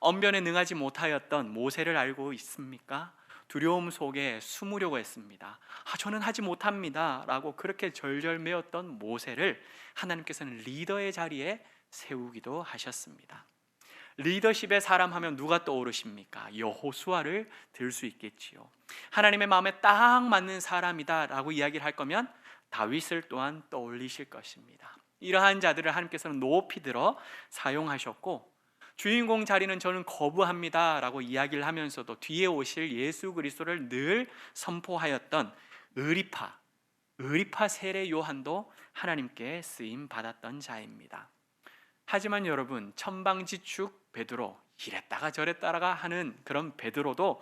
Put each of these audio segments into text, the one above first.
언변에 능하지 못하였던 모세를 알고 있습니까? 두려움 속에 숨으려고 했습니다. 저는 하지 못합니다 라고 그렇게 절절매었던 모세를 하나님께서는 리더의 자리에 세우기도 하셨습니다. 리더십의 사람 하면 누가 떠오르십니까? 여호수아를 들 수 있겠지요. 하나님의 마음에 딱 맞는 사람이다 라고 이야기를 할 거면 다윗을 또한 떠올리실 것입니다. 이러한 자들을 하나님께서는 높이 들어 사용하셨고, 주인공 자리는 저는 거부합니다 라고 이야기를 하면서도 뒤에 오실 예수 그리스도를 늘 선포하였던 의리파 세례 요한도 하나님께 쓰임 받았던 자입니다. 하지만 여러분, 천방지축 베드로, 이랬다가 저랬다가 하는 그런 베드로도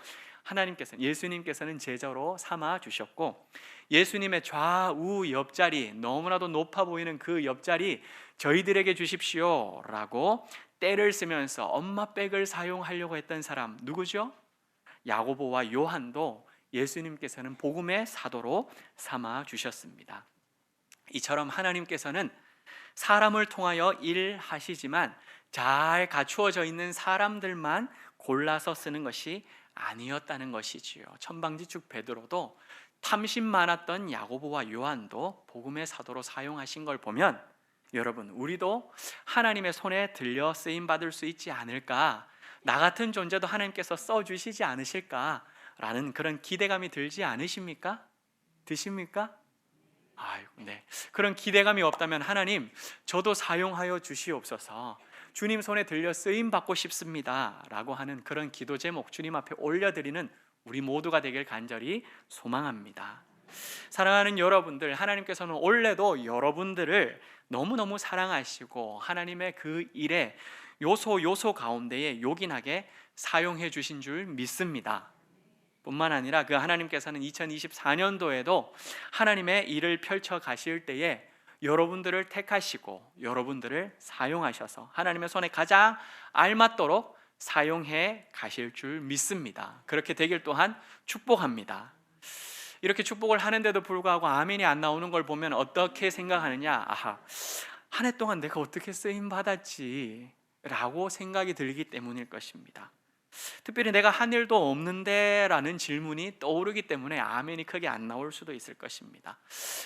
예수님께서는 제자로 삼아 주셨고, 예수님의 좌우 옆자리, 너무나도 높아 보이는 그 옆자리 저희들에게 주십시오 라고 때를 쓰면서 엄마 백을 사용하려고 했던 사람 누구죠? 야고보와 요한도 예수님께서는 복음의 사도로 삼아 주셨습니다. 이처럼 하나님께서는 사람을 통하여 일하시지만 잘 갖추어져 있는 사람들만 골라서 쓰는 것이 아니었다는 것이지요. 천방지축 베드로도 탐심 많았던 야고보와 요한도 복음의 사도로 사용하신 걸 보면, 여러분, 우리도 하나님의 손에 들려 쓰임 받을 수 있지 않을까, 나 같은 존재도 하나님께서 써주시지 않으실까 라는 그런 기대감이 들지 않으십니까? 드십니까? 네. 그런 기대감이 없다면 하나님, 저도 사용하여 주시옵소서, 주님 손에 들려 쓰임 받고 싶습니다 라고 하는 그런 기도 제목 주님 앞에 올려드리는 우리 모두가 되길 간절히 소망합니다. 사랑하는 여러분들, 하나님께서는 원래도 여러분들을 너무너무 사랑하시고 하나님의 그 일에 요소 가운데에 요긴하게 사용해 주신 줄 믿습니다. 뿐만 아니라 그 하나님께서는 2024년도에도 하나님의 일을 펼쳐 가실 때에 여러분들을 택하시고 여러분들을 사용하셔서 하나님의 손에 가장 알맞도록 사용해 가실 줄 믿습니다. 그렇게 되길 또한 축복합니다. 이렇게 축복을 하는데도 불구하고 아멘이 안 나오는 걸 보면 어떻게 생각하느냐? 한 해 동안 내가 어떻게 쓰임 받았지? 라고 생각이 들기 때문일 것입니다. 특별히 내가 한 일도 없는데 라는 질문이 떠오르기 때문에 아멘이 크게 안 나올 수도 있을 것입니다.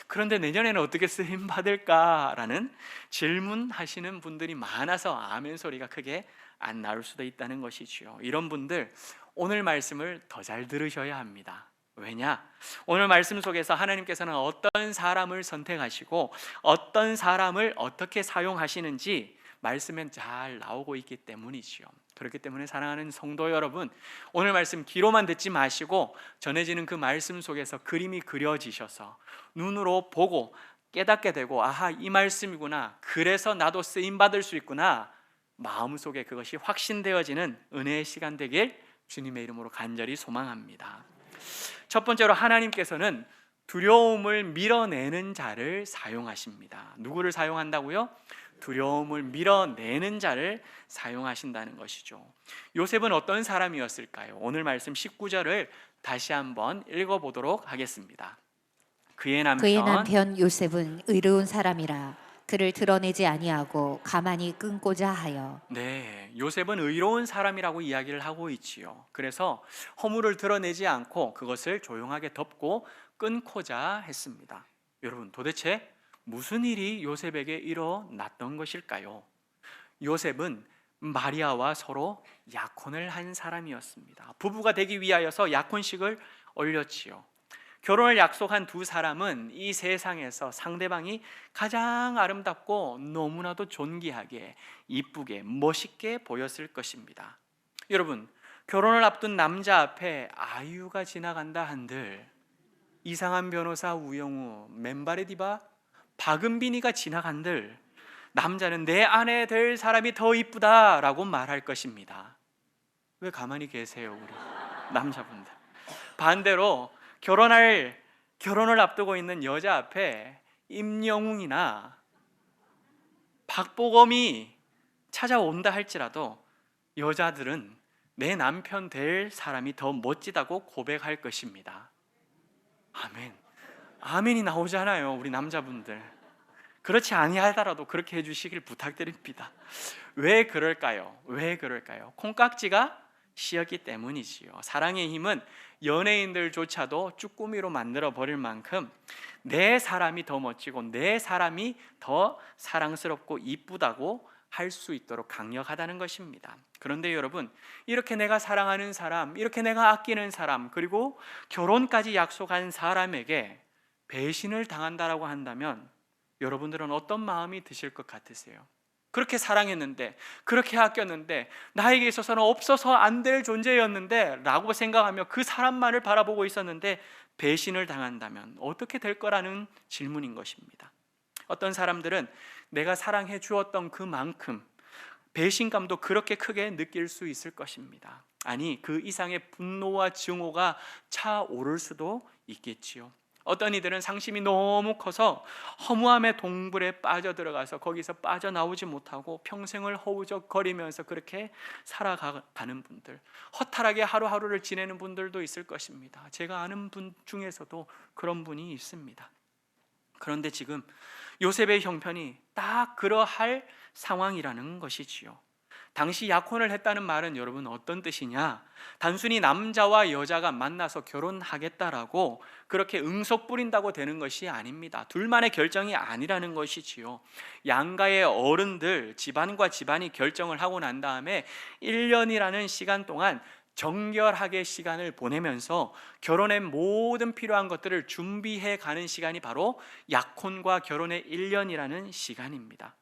그런데 내년에는 어떻게 쓰임 받을까? 라는 질문하시는 분들이 많아서 아멘 소리가 크게 안 나올 수도 있다는 것이지요. 이런 분들, 오늘 말씀을 더 잘 들으셔야 합니다. 왜냐? 오늘 말씀 속에서 하나님께서는 어떤 사람을 선택하시고 어떤 사람을 어떻게 사용하시는지 말씀엔 잘 나오고 있기 때문이지요. 그렇기 때문에 사랑하는 성도 여러분, 오늘 말씀 귀로만 듣지 마시고 전해지는 그 말씀 속에서 그림이 그려지셔서 눈으로 보고 깨닫게 되고, 이 말씀이구나, 그래서 나도 쓰임받을 수 있구나, 마음속에 그것이 확신되어지는 은혜의 시간 되길 주님의 이름으로 간절히 소망합니다. 첫 번째로 하나님께서는 두려움을 밀어내는 자를 사용하십니다. 누구를 사용한다고요? 두려움을 밀어내는 자를 사용하신다는 것이죠. 요셉은 어떤 사람이었을까요? 오늘 말씀 19절을 다시 한번 읽어보도록 하겠습니다. 그의 남편 요셉은 의로운 사람이라 그를 드러내지 아니하고 가만히 끊고자 하여. 네, 요셉은 의로운 사람이라고 이야기를 하고 있지요. 그래서 허물을 드러내지 않고 그것을 조용하게 덮고 끊고자 했습니다. 여러분, 도대체 무슨 일이 요셉에게 일어났던 것일까요? 요셉은 마리아와 서로 약혼을 한 사람이었습니다. 부부가 되기 위하여서 약혼식을 올렸지요. 결혼을 약속한 두 사람은 이 세상에서 상대방이 가장 아름답고 너무나도 존귀하게, 이쁘게, 멋있게 보였을 것입니다. 여러분, 결혼을 앞둔 남자 앞에 아이유가 지나간다 한들, 이상한 변호사 우영우, 맨발의 디바 박은빈이가 지나간들 남자는 내 아내 될 사람이 더 이쁘다라고 말할 것입니다. 왜 가만히 계세요, 우리 남자분들? 반대로 결혼을 앞두고 있는 여자 앞에 임영웅이나 박보검이 찾아온다 할지라도 여자들은 내 남편 될 사람이 더 멋지다고 고백할 것입니다. 아멘. 아멘이 나오잖아요, 우리 남자분들. 그렇지 아니하더라도 그렇게 해주시길 부탁드립니다. 왜 그럴까요? 왜 그럴까요? 콩깍지가 씌었기 때문이지요. 사랑의 힘은 연예인들조차도 쭈꾸미로 만들어 버릴 만큼 내 사람이 더 멋지고 내 사람이 더 사랑스럽고 이쁘다고 할 수 있도록 강력하다는 것입니다. 그런데 여러분, 이렇게 내가 사랑하는 사람, 이렇게 내가 아끼는 사람, 그리고 결혼까지 약속한 사람에게 배신을 당한다라고 한다면 여러분들은 어떤 마음이 드실 것 같으세요? 그렇게 사랑했는데, 그렇게 아꼈는데, 나에게 있어서는 없어서 안 될 존재였는데 라고 생각하며 그 사람만을 바라보고 있었는데 배신을 당한다면 어떻게 될 거라는 질문인 것입니다. 어떤 사람들은 내가 사랑해 주었던 그만큼 배신감도 그렇게 크게 느낄 수 있을 것입니다. 아니, 그 이상의 분노와 증오가 차오를 수도 있겠지요. 어떤 이들은 상심이 너무 커서 허무함의 동굴에 빠져들어가서 거기서 빠져나오지 못하고 평생을 허우적거리면서 그렇게 살아가는 분들, 허탈하게 하루하루를 지내는 분들도 있을 것입니다. 제가 아는 분 중에서도 그런 분이 있습니다. 그런데 지금 요셉의 형편이 딱 그러할 상황이라는 것이지요. 당시 약혼을 했다는 말은 여러분 어떤 뜻이냐? 단순히 남자와 여자가 만나서 결혼하겠다라고 그렇게 응석 뿌린다고 되는 것이 아닙니다. 둘만의 결정이 아니라는 것이지요. 양가의 어른들, 집안과 집안이 결정을 하고 난 다음에 1년이라는 시간 동안 정결하게 시간을 보내면서 결혼의 모든 필요한 것들을 준비해 가는 시간이 바로 약혼과 결혼의 1년이라는 시간입니다.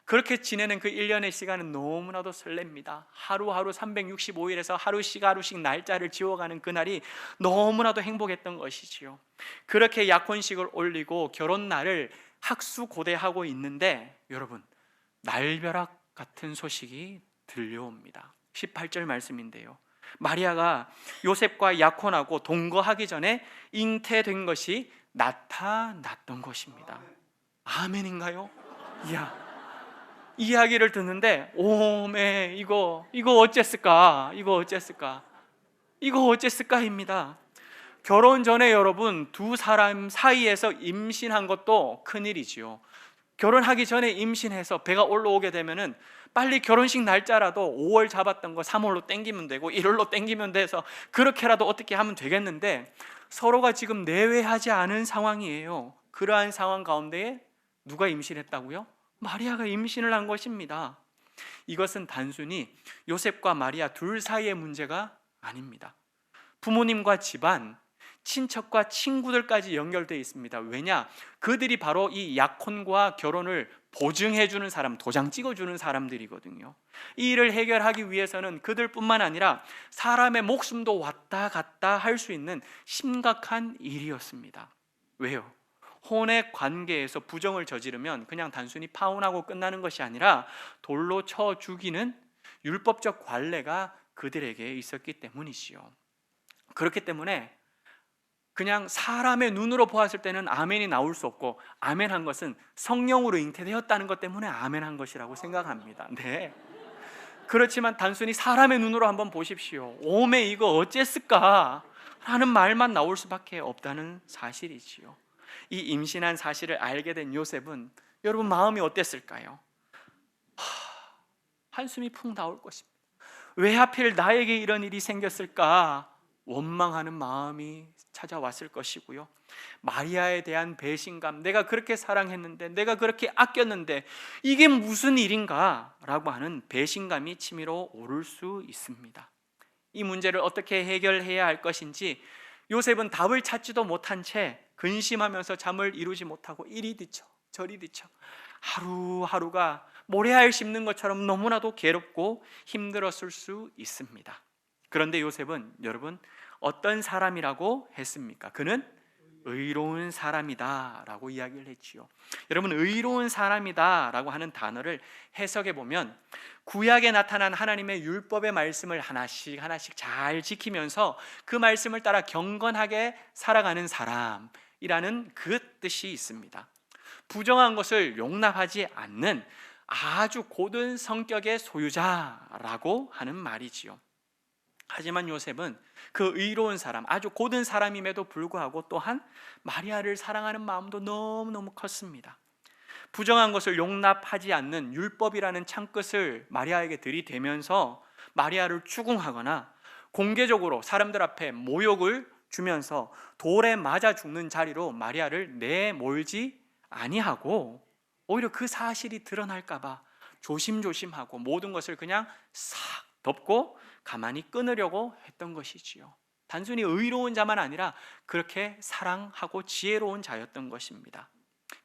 그렇게 지내는 그 1년의 시간은 너무나도 설렙니다. 하루하루 365일에서 하루씩 하루씩 날짜를 지워가는 그날이 너무나도 행복했던 것이지요. 그렇게 약혼식을 올리고 결혼날을 학수고대하고 있는데 여러분, 날벼락 같은 소식이 들려옵니다. 18절 말씀인데요, 마리아가 요셉과 약혼하고 동거하기 전에 잉태된 것이 나타났던 것입니다. 아멘인가요? 이야, 이야기를 듣는데 오메 이거 어쨌을까? 이거 어쨌을까입니다. 결혼 전에 여러분 두 사람 사이에서 임신한 것도 큰일이지요. 결혼하기 전에 임신해서 배가 올라오게 되면은 빨리 결혼식 날짜라도 5월 잡았던 거 3월로 땡기면 되고 1월로 땡기면 돼서 그렇게라도 어떻게 하면 되겠는데 서로가 지금 내외하지 않은 상황이에요. 그러한 상황 가운데 누가 임신했다고요? 마리아가 임신을 한 것입니다. 이것은 단순히 요셉과 마리아 둘 사이의 문제가 아닙니다. 부모님과 집안, 친척과 친구들까지 연결되어 있습니다. 왜냐? 그들이 바로 이 약혼과 결혼을 보증해주는 사람, 도장 찍어주는 사람들이거든요. 이 일을 해결하기 위해서는 그들뿐만 아니라 사람의 목숨도 왔다 갔다 할 수 있는 심각한 일이었습니다. 왜요? 혼의 관계에서 부정을 저지르면 그냥 단순히 파혼하고 끝나는 것이 아니라 돌로 쳐 죽이는 율법적 관례가 그들에게 있었기 때문이지요. 그렇기 때문에 그냥 사람의 눈으로 보았을 때는 아멘이 나올 수 없고, 아멘한 것은 성령으로 잉태되었다는 것 때문에 아멘한 것이라고 생각합니다. 네. 그렇지만 단순히 사람의 눈으로 한번 보십시오. 오메 이거 어쨌을까? 하는 말만 나올 수밖에 없다는 사실이지요. 이 임신한 사실을 알게 된 요셉은 여러분 마음이 어땠을까요? 한숨이 푹 나올 것입니다. 왜 하필 나에게 이런 일이 생겼을까? 원망하는 마음이 찾아왔을 것이고요. 마리아에 대한 배신감, 내가 그렇게 사랑했는데, 내가 그렇게 아꼈는데 이게 무슨 일인가? 라고 하는 배신감이 치밀어 오를 수 있습니다. 이 문제를 어떻게 해결해야 할 것인지 요셉은 답을 찾지도 못한 채 근심하면서 잠을 이루지 못하고 이리 뒤척 저리 뒤척 하루하루가 모래알 씹는 것처럼 너무나도 괴롭고 힘들었을 수 있습니다. 그런데 요셉은 여러분 어떤 사람이라고 했습니까? 그는 의로운 사람이다 라고 이야기를 했지요. 여러분, 의로운 사람이다 라고 하는 단어를 해석해 보면 구약에 나타난 하나님의 율법의 말씀을 하나씩 잘 지키면서 그 말씀을 따라 경건하게 살아가는 사람이라는 그 뜻이 있습니다. 부정한 것을 용납하지 않는 아주 고든 성격의 소유자라고 하는 말이지요. 하지만 요셉은 그 의로운 사람, 아주 고든 사람임에도 불구하고 또한 마리아를 사랑하는 마음도 너무너무 컸습니다. 부정한 것을 용납하지 않는 율법이라는 창끝을 마리아에게 들이대면서 마리아를 추궁하거나 공개적으로 사람들 앞에 모욕을 주면서 돌에 맞아 죽는 자리로 마리아를 내몰지 아니하고 오히려 그 사실이 드러날까 봐 조심조심하고 모든 것을 그냥 싹 덮고 가만히 끊으려고 했던 것이지요. 단순히 의로운 자만 아니라 그렇게 사랑하고 지혜로운 자였던 것입니다.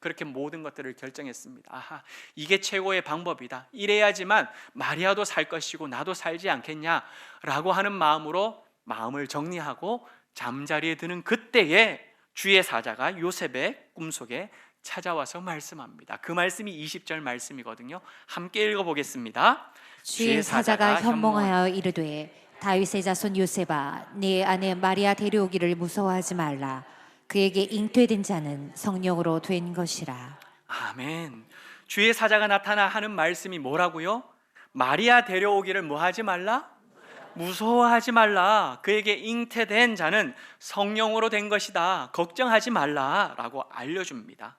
그렇게 모든 것들을 결정했습니다. 아하, 이게 최고의 방법이다. 이래야지만 마리아도 살 것이고 나도 살지 않겠냐라고 하는 마음으로 마음을 정리하고 잠자리에 드는 그때에 주의 사자가 요셉의 꿈속에 찾아와서 말씀합니다. 그 말씀이 20절 말씀이거든요. 함께 읽어보겠습니다. 주의 사자가 현몽하여 이르되 다윗의 자손 요셉아, 네 아내 마리아 데려오기를 무서워하지 말라. 그에게 잉태된 자는 성령으로 된 것이라. 아멘. 주의 사자가 나타나 하는 말씀이 뭐라고요? 마리아 데려오기를 뭐 하지 말라? 무서워하지 말라. 그에게 잉태된 자는 성령으로 된 것이다. 걱정하지 말라라고 알려줍니다.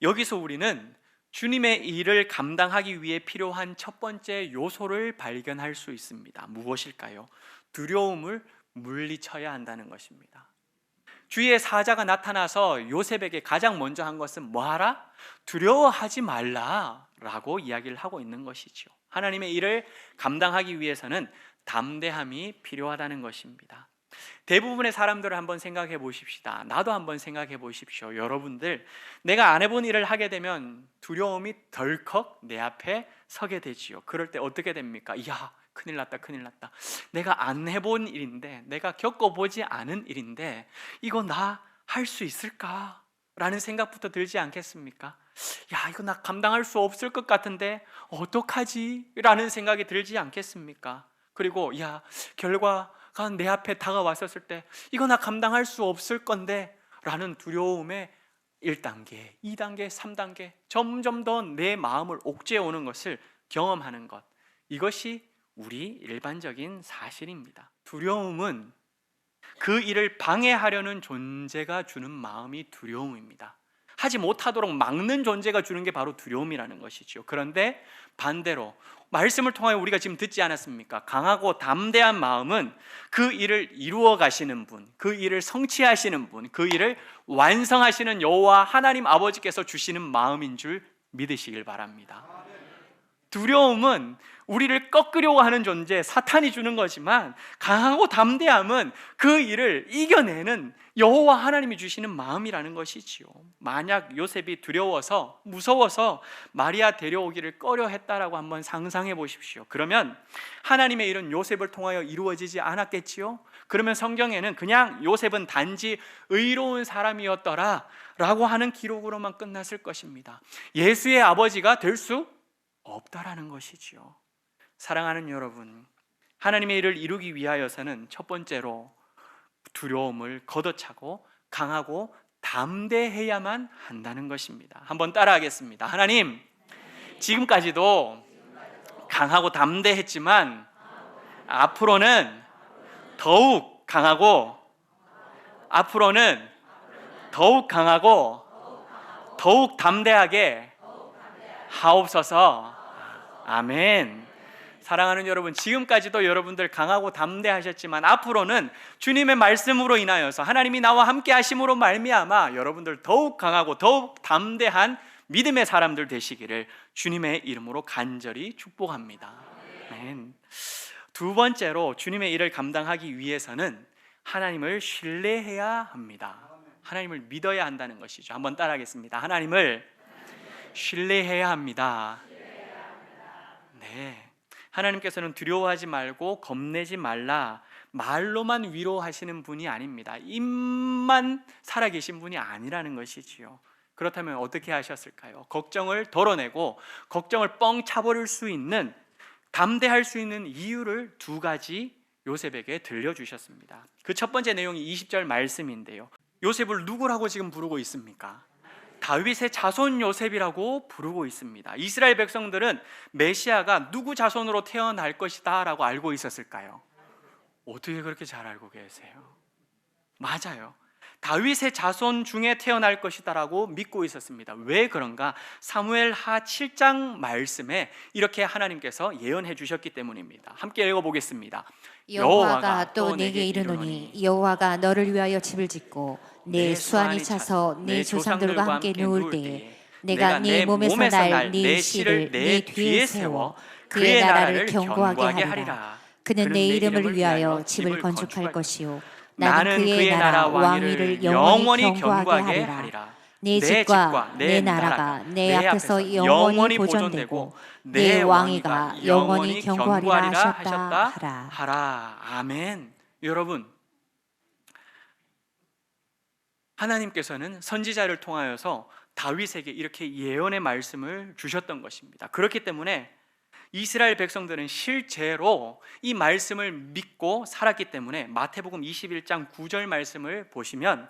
여기서 우리는 주님의 일을 감당하기 위해 필요한 첫 번째 요소를 발견할 수 있습니다. 무엇일까요? 두려움을 물리쳐야 한다는 것입니다. 주의 사자가 나타나서 요셉에게 가장 먼저 한 것은 뭐하라? 두려워하지 말라라고 이야기를 하고 있는 것이죠. 하나님의 일을 감당하기 위해서는 담대함이 필요하다는 것입니다. 대부분의 사람들을 한번 생각해 보십시다. 나도 한번 생각해 보십시오. 여러분들, 내가 안 해본 일을 하게 되면 두려움이 덜컥 내 앞에 서게 되지요. 그럴 때 어떻게 됩니까? 이야, 큰일 났다, 큰일 났다. 내가 안 해본 일인데, 내가 겪어보지 않은 일인데 이거 나 할 수 있을까? 라는 생각부터 들지 않겠습니까? 야, 이거 나 감당할 수 없을 것 같은데 어떡하지? 라는 생각이 들지 않겠습니까? 그리고 야, 결과가 내 앞에 다가왔었을 때 이거 나 감당할 수 없을 건데 라는 두려움에 1단계, 2단계, 3단계 점점 더 내 마음을 옥죄어오는 것을 경험하는 것, 이것이 우리 일반적인 사실입니다. 두려움은 그 일을 방해하려는 존재가 주는 마음이 두려움입니다. 하지 못하도록 막는 존재가 주는 게 바로 두려움이라는 것이죠. 그런데 반대로 말씀을 통하여 우리가 지금 듣지 않았습니까? 강하고 담대한 마음은 그 일을 이루어 가시는 분, 그 일을 성취하시는 분, 그 일을 완성하시는 여호와 하나님 아버지께서 주시는 마음인 줄 믿으시길 바랍니다. 두려움은 우리를 꺾으려고 하는 존재, 사탄이 주는 거지만 강하고 담대함은 그 일을 이겨내는 여호와 하나님이 주시는 마음이라는 것이지요. 만약 요셉이 두려워서, 무서워서 마리아 데려오기를 꺼려 했다라고 한번 상상해 보십시오. 그러면 하나님의 일은 요셉을 통하여 이루어지지 않았겠지요? 그러면 성경에는 그냥 요셉은 단지 의로운 사람이었더라 라고 하는 기록으로만 끝났을 것입니다. 예수의 아버지가 될 수 없다라는 것이지요. 사랑하는 여러분, 하나님의 일을 이루기 위하여서는 첫 번째로 두려움을 걷어차고 강하고 담대해야만 한다는 것입니다. 한번 따라하겠습니다. 하나님, 지금까지도 강하고 담대했지만 앞으로는 더욱 강하고, 앞으로는 더욱 강하고 더욱 담대하게 하옵소서. 아멘. 사랑하는 여러분, 지금까지도 여러분들 강하고 담대하셨지만 앞으로는 주님의 말씀으로 인하여서 하나님이 나와 함께 하심으로 말미암아 여러분들 더욱 강하고 더욱 담대한 믿음의 사람들 되시기를 주님의 이름으로 간절히 축복합니다. 아멘. 두 번째로 주님의 일을 감당하기 위해서는 하나님을 신뢰해야 합니다. 하나님을 믿어야 한다는 것이죠. 한번 따라하겠습니다. 하나님을 신뢰해야 합니다. 네, 하나님께서는 두려워하지 말고 겁내지 말라 말로만 위로하시는 분이 아닙니다. 입만 살아계신 분이 아니라는 것이지요. 그렇다면 어떻게 하셨을까요? 걱정을 덜어내고 걱정을 뻥 차버릴 수 있는, 담대할 수 있는 이유를 두 가지 요셉에게 들려주셨습니다. 그 첫 번째 내용이 20절 말씀인데요, 요셉을 누구라고 지금 부르고 있습니까? 다윗의 자손 요셉이라고 부르고 있습니다. 이스라엘 백성들은 메시아가 누구 자손으로 태어날 것이다 라고 알고 있었을까요? 어떻게 그렇게 잘 알고 계세요? 맞아요. 다윗의 자손 중에 태어날 것이다라고 믿고 있었습니다. 왜 그런가? 사무엘하 7장 말씀에 이렇게 하나님께서 예언해 주셨기 때문입니다. 함께 읽어보겠습니다. 여호와가 또 내게 이르노니 여호와가 너를 위하여 집을 짓고 내 수완이 차서 내 조상들과 함께 누울 때에 내가 네 몸에서 날 네 씨를 네 뒤에 세워 그의 나라를 견고하게 하리라. 그는 내 이름을 위하여 집을 건축할 것이요 나는 그의 나라 왕위를 영원히 견고하게 하리라. 내 집과 내 나라가 내 앞에서 영원히 보존되고 내 왕위가 영원히 견고하리라 하셨다 하라. 아멘. 여러분, 하나님께서는 선지자를 통하여서 다윗에게 이렇게 예언의 말씀을 주셨던 것입니다. 그렇기 때문에 이스라엘 백성들은 실제로 이 말씀을 믿고 살았기 때문에 마태복음 21장 9절 말씀을 보시면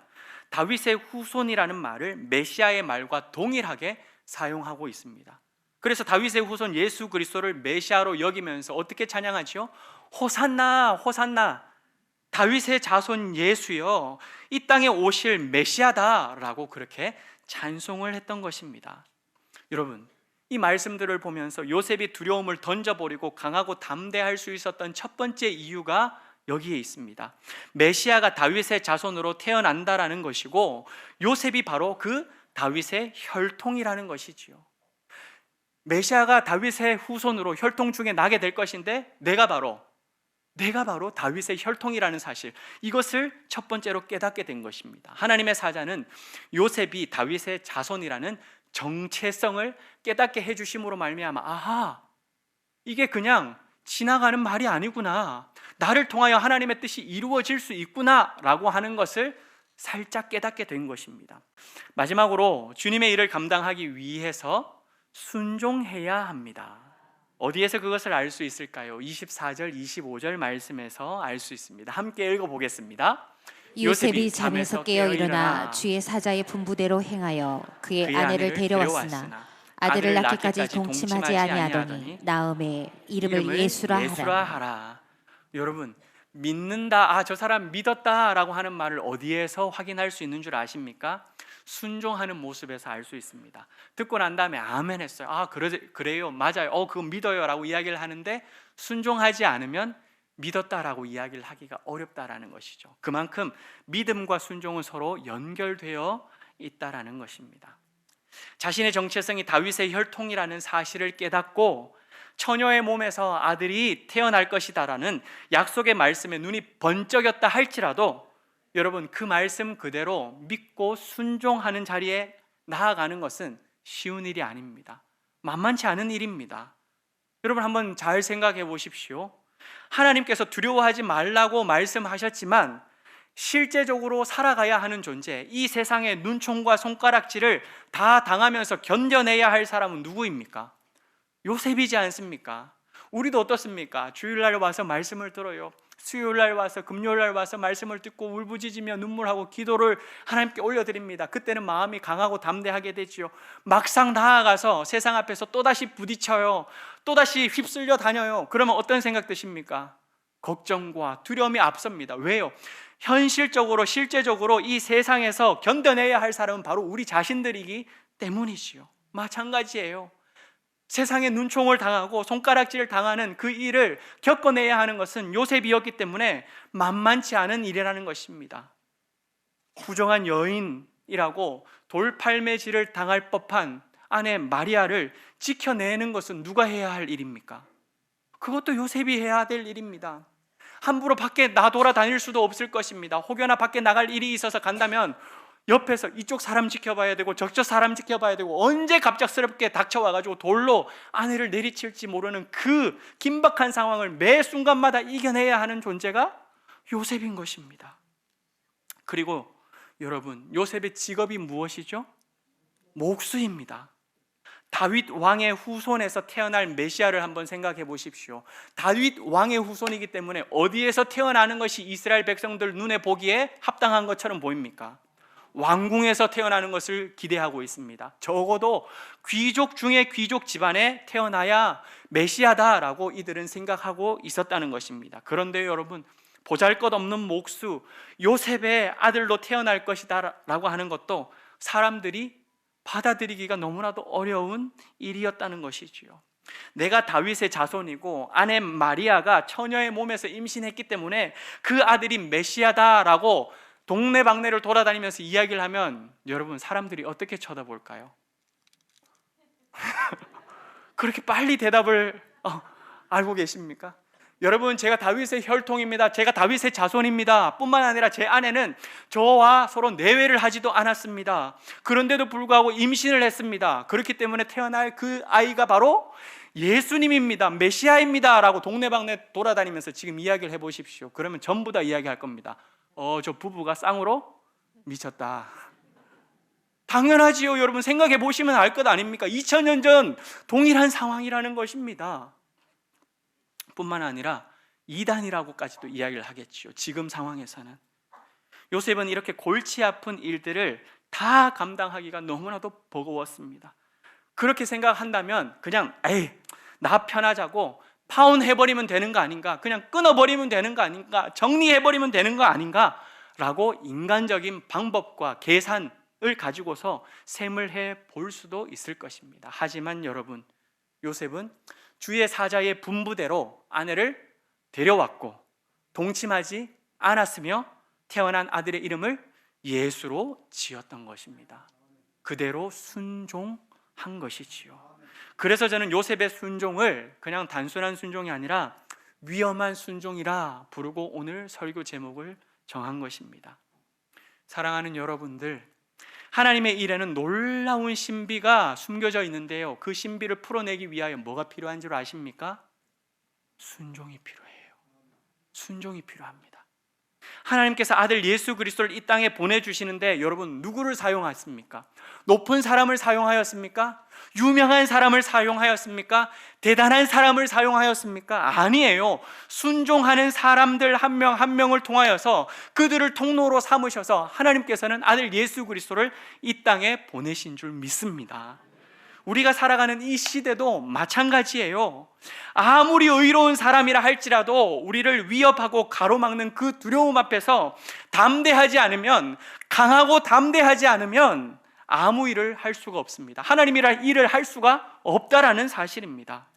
다윗의 후손이라는 말을 메시아의 말과 동일하게 사용하고 있습니다. 그래서 다윗의 후손 예수 그리스도를 메시아로 여기면서 어떻게 찬양하지요? 호산나 호산나, 다윗의 자손 예수여, 이 땅에 오실 메시아다라고 그렇게 찬송을 했던 것입니다. 여러분, 이 말씀들을 보면서 요셉이 두려움을 던져버리고 강하고 담대할 수 있었던 첫 번째 이유가 여기에 있습니다. 메시아가 다윗의 자손으로 태어난다라는 것이고 요셉이 바로 그 다윗의 혈통이라는 것이지요. 메시아가 다윗의 후손으로 혈통 중에 나게 될 것인데 내가 바로 다윗의 혈통이라는 사실, 이것을 첫 번째로 깨닫게 된 것입니다. 하나님의 사자는 요셉이 다윗의 자손이라는 정체성을 깨닫게 해주심으로 말미암아 아하, 이게 그냥 지나가는 말이 아니구나, 나를 통하여 하나님의 뜻이 이루어질 수 있구나 라고 하는 것을 살짝 깨닫게 된 것입니다. 마지막으로 주님의 일을 감당하기 위해서 순종해야 합니다. 어디에서 그것을 알 수 있을까요? 24절, 25절 말씀에서 알 수 있습니다. 함께 읽어보겠습니다. 요셉이 잠에서 깨어 일어나 주의 사자의 분부대로 행하여 그의 아내를 데려왔으나 아들을 낳기까지 동침하지 아니하더니 나음에 이름을 예수라 하라. 여러분, 믿는다, 저 사람 믿었다라고 하는 말을 어디에서 확인할 수 있는 줄 아십니까? 순종하는 모습에서 알 수 있습니다. 듣고 난 다음에 아멘 했어요. 그래요, 맞아요, 그거 믿어요 라고 이야기를 하는데 순종하지 않으면 믿었다라고 이야기를 하기가 어렵다라는 것이죠. 그만큼 믿음과 순종은 서로 연결되어 있다라는 것입니다. 자신의 정체성이 다윗의 혈통이라는 사실을 깨닫고 처녀의 몸에서 아들이 태어날 것이다라는 약속의 말씀에 눈이 번쩍였다 할지라도 여러분, 그 말씀 그대로 믿고 순종하는 자리에 나아가는 것은 쉬운 일이 아닙니다. 만만치 않은 일입니다. 여러분, 한번 잘 생각해 보십시오. 하나님께서 두려워하지 말라고 말씀하셨지만 실제적으로 살아가야 하는 존재, 이 세상의 눈총과 손가락질을 다 당하면서 견뎌내야 할 사람은 누구입니까? 요셉이지 않습니까? 우리도 어떻습니까? 주일날 와서 말씀을 들어요. 수요일날 와서, 금요일날 와서 말씀을 듣고 울부짖으며 눈물하고 기도를 하나님께 올려드립니다. 그때는 마음이 강하고 담대하게 되지요. 막상 나아가서 세상 앞에서 또다시 부딪혀요. 또다시 휩쓸려 다녀요. 그러면 어떤 생각 드십니까? 걱정과 두려움이 앞섭니다. 왜요? 현실적으로, 실제적으로 이 세상에서 견뎌내야 할 사람은 바로 우리 자신들이기 때문이지요. 마찬가지예요. 세상에 눈총을 당하고 손가락질을 당하는 그 일을 겪어내야 하는 것은 요셉이었기 때문에 만만치 않은 일이라는 것입니다. 부정한 여인이라고 돌팔매질을 당할 법한 아내 마리아를 지켜내는 것은 누가 해야 할 일입니까? 그것도 요셉이 해야 될 일입니다. 함부로 밖에 나돌아다닐 수도 없을 것입니다. 혹여나 밖에 나갈 일이 있어서 간다면 옆에서 이쪽 사람 지켜봐야 되고 저쪽 사람 지켜봐야 되고 언제 갑작스럽게 닥쳐와가지고 돌로 아내를 내리칠지 모르는 그 긴박한 상황을 매 순간마다 이겨내야 하는 존재가 요셉인 것입니다. 그리고 여러분, 요셉의 직업이 무엇이죠? 목수입니다. 다윗 왕의 후손에서 태어날 메시아를 한번 생각해 보십시오. 다윗 왕의 후손이기 때문에 어디에서 태어나는 것이 이스라엘 백성들 눈에 보기에 합당한 것처럼 보입니까? 왕궁에서 태어나는 것을 기대하고 있습니다. 적어도 귀족 중에 귀족 집안에 태어나야 메시아다라고 이들은 생각하고 있었다는 것입니다. 그런데 여러분, 보잘것없는 목수 요셉의 아들로 태어날 것이다 라고 하는 것도 사람들이 받아들이기가 너무나도 어려운 일이었다는 것이지요. 내가 다윗의 자손이고 아내 마리아가 처녀의 몸에서 임신했기 때문에 그 아들이 메시아다라고 동네방네를 돌아다니면서 이야기를 하면 여러분, 사람들이 어떻게 쳐다볼까요? 그렇게 빨리 대답을 알고 계십니까? 여러분, 제가 다윗의 혈통입니다, 제가 다윗의 자손입니다 뿐만 아니라 제 아내는 저와 서로 내외를 하지도 않았습니다. 그런데도 불구하고 임신을 했습니다. 그렇기 때문에 태어날 그 아이가 바로 예수님입니다, 메시아입니다 라고 동네방네 돌아다니면서 지금 이야기를 해보십시오. 그러면 전부 다 이야기할 겁니다. 저 부부가 쌍으로 미쳤다. 당연하지요. 여러분, 생각해 보시면 알 것 아닙니까? 2000년 전 동일한 상황이라는 것입니다. 뿐만 아니라 이단이라고까지도 이야기를 하겠지요. 지금 상황에서는 요셉은 이렇게 골치 아픈 일들을 다 감당하기가 너무나도 버거웠습니다. 그렇게 생각한다면 그냥 나 편하자고 파혼해버리면 되는 거 아닌가, 그냥 끊어버리면 되는 거 아닌가, 정리해버리면 되는 거 아닌가 라고 인간적인 방법과 계산을 가지고서 셈을 해볼 수도 있을 것입니다. 하지만 여러분, 요셉은 주의 사자의 분부대로 아내를 데려왔고 동침하지 않았으며 태어난 아들의 이름을 예수로 지었던 것입니다. 그대로 순종한 것이지요. 그래서 저는 요셉의 순종을 그냥 단순한 순종이 아니라 위험한 순종이라 부르고 오늘 설교 제목을 정한 것입니다. 사랑하는 여러분들, 하나님의 일에는 놀라운 신비가 숨겨져 있는데요, 그 신비를 풀어내기 위하여 뭐가 필요한 줄 아십니까? 순종이 필요해요. 순종이 필요합니다. 하나님께서 아들 예수 그리스도를 이 땅에 보내주시는데 여러분, 누구를 사용하십니까? 높은 사람을 사용하였습니까? 유명한 사람을 사용하였습니까? 대단한 사람을 사용하였습니까? 아니에요. 순종하는 사람들 한 명 한 명을 통하여서 그들을 통로로 삼으셔서 하나님께서는 아들 예수 그리스도를 이 땅에 보내신 줄 믿습니다. 우리가 살아가는 이 시대도 마찬가지예요. 아무리 의로운 사람이라 할지라도 우리를 위협하고 가로막는 그 두려움 앞에서 담대하지 않으면, 강하고 담대하지 않으면 아무 일을 할 수가 없습니다. 하나님이라 일을 할 수가 없다라는 사실입니다.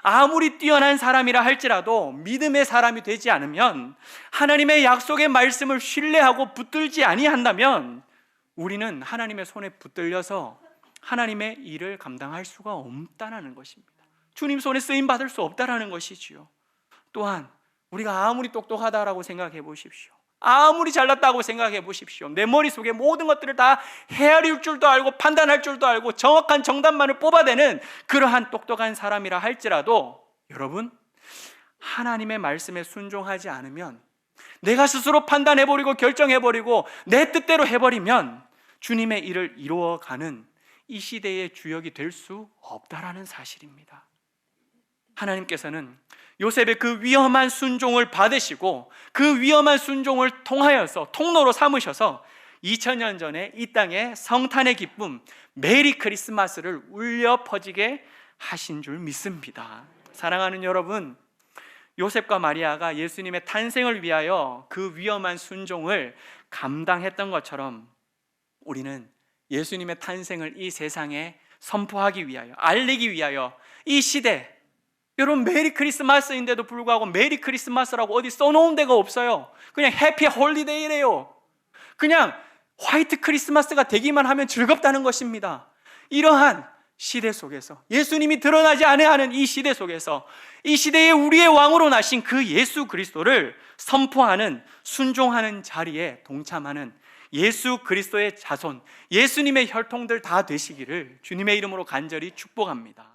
아무리 뛰어난 사람이라 할지라도 믿음의 사람이 되지 않으면, 하나님의 약속의 말씀을 신뢰하고 붙들지 아니한다면 우리는 하나님의 손에 붙들려서 하나님의 일을 감당할 수가 없다는 것입니다. 주님 손에 쓰임 받을 수 없다는 것이지요. 또한 우리가 아무리 똑똑하다라고 생각해 보십시오. 아무리 잘났다고 생각해 보십시오. 내 머릿속에 모든 것들을 다 헤아릴 줄도 알고 판단할 줄도 알고 정확한 정답만을 뽑아내는 그러한 똑똑한 사람이라 할지라도 여러분, 하나님의 말씀에 순종하지 않으면, 내가 스스로 판단해버리고 결정해버리고 내 뜻대로 해버리면 주님의 일을 이루어가는 이 시대의 주역이 될 수 없다라는 사실입니다. 하나님께서는 요셉의 그 위험한 순종을 받으시고 그 위험한 순종을 통하여서 통로로 삼으셔서 2000년 전에 이 땅에 성탄의 기쁨, 메리 크리스마스를 울려 퍼지게 하신 줄 믿습니다. 사랑하는 여러분, 요셉과 마리아가 예수님의 탄생을 위하여 그 위험한 순종을 감당했던 것처럼 우리는 예수님의 탄생을 이 세상에 선포하기 위하여, 알리기 위하여 이 시대, 여러분 메리 크리스마스인데도 불구하고 메리 크리스마스라고 어디 써놓은 데가 없어요. 그냥 해피 홀리데이래요. 그냥 화이트 크리스마스가 되기만 하면 즐겁다는 것입니다. 이러한 시대 속에서, 예수님이 드러나지 아니하는 이 시대 속에서 이 시대에 우리의 왕으로 나신 그 예수 그리스도를 선포하는, 순종하는 자리에 동참하는 예수 그리스도의 자손, 예수님의 혈통들 다 되시기를 주님의 이름으로 간절히 축복합니다.